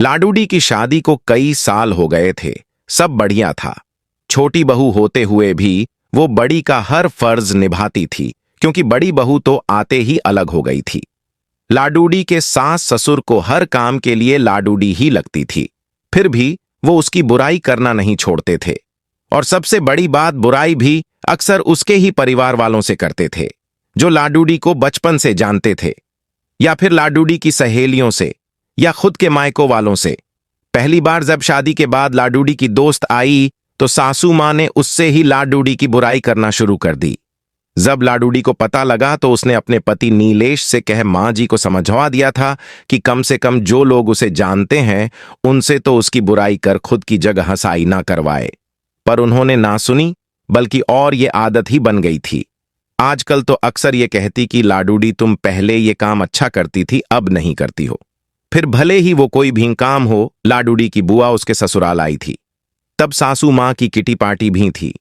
लाडूडी की शादी को कई साल हो गए थे। सब बढ़िया था। छोटी बहू होते हुए भी वो बड़ी का हर फर्ज निभाती थी, क्योंकि बड़ी बहू तो आते ही अलग हो गई थी। लाडूडी के सास ससुर को हर काम के लिए लाडूडी ही लगती थी, फिर भी वो उसकी बुराई करना नहीं छोड़ते थे। और सबसे बड़ी बात, बुराई भी अक्सर उसके ही परिवार वालों से करते थे, जो लाडूडी को बचपन से जानते थे, या फिर लाडूडी की सहेलियों से, या खुद के मायको वालों से। पहली बार जब शादी के बाद लाडूडी की दोस्त आई तो सासू मां ने उससे ही लाडूडी की बुराई करना शुरू कर दी। जब लाडूडी को पता लगा तो उसने अपने पति नीलेश से कह मां जी को समझवा दिया था कि कम से कम जो लोग उसे जानते हैं उनसे तो उसकी बुराई कर खुद की जगह हंसाई ना करवाए। पर उन्होंने ना सुनी, बल्कि और ये आदत ही बन गई थी। आजकल तो अक्सर ये कहती कि लाडूडी तुम पहले ये काम अच्छा करती थी, अब नहीं करती हो। फिर भले ही वो कोई भी काम हो, लाडूडी की बुआ उसके ससुराल आई थी। तब सासू मां की किटी पार्टी भी थी।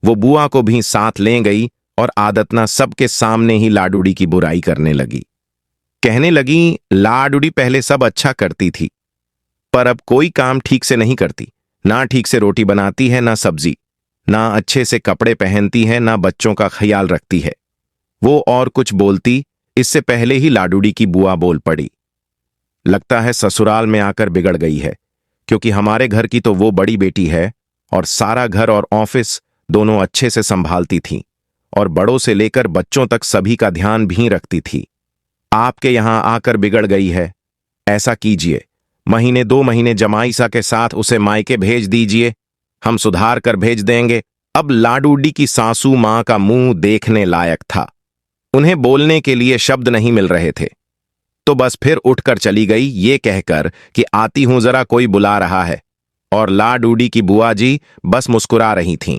वो बुआ को भी साथ ले गई और आदतना सबके सामने ही लाडूडी की बुराई करने लगी। कहने लगी, लाडूडी पहले सब अच्छा करती थी, पर अब कोई काम ठीक से नहीं करती। ना ठीक से रोटी बनाती है, ना सब्जी, ना अच्छे से कपड़े पहनती है, ना बच्चों का ख्याल रखती है। वो और कुछ बोलती, इससे पहले ही लाडूडी की बुआ बोल पड़ी, लगता है ससुराल में आकर बिगड़ गई है, क्योंकि हमारे घर की तो वो बड़ी बेटी है और सारा घर और ऑफिस दोनों अच्छे से संभालती थी, और बड़ों से लेकर बच्चों तक सभी का ध्यान भी रखती थी। आपके यहां आकर बिगड़ गई है। ऐसा कीजिए, महीने 2 महीने जमाईसा के साथ उसे मायके भेज दीजिए, हम सुधार कर भेज देंगे। अब लाडूडी की सासू मां का मुंह देखने लायक था। उन्हें बोलने के लिए शब्द नहीं मिल रहे थे, तो बस फिर उठकर चली गई, ये कहकर कि आती हूं, जरा कोई बुला रहा है। और लाडूडी की बुआ जी बस मुस्कुरा रही थीं।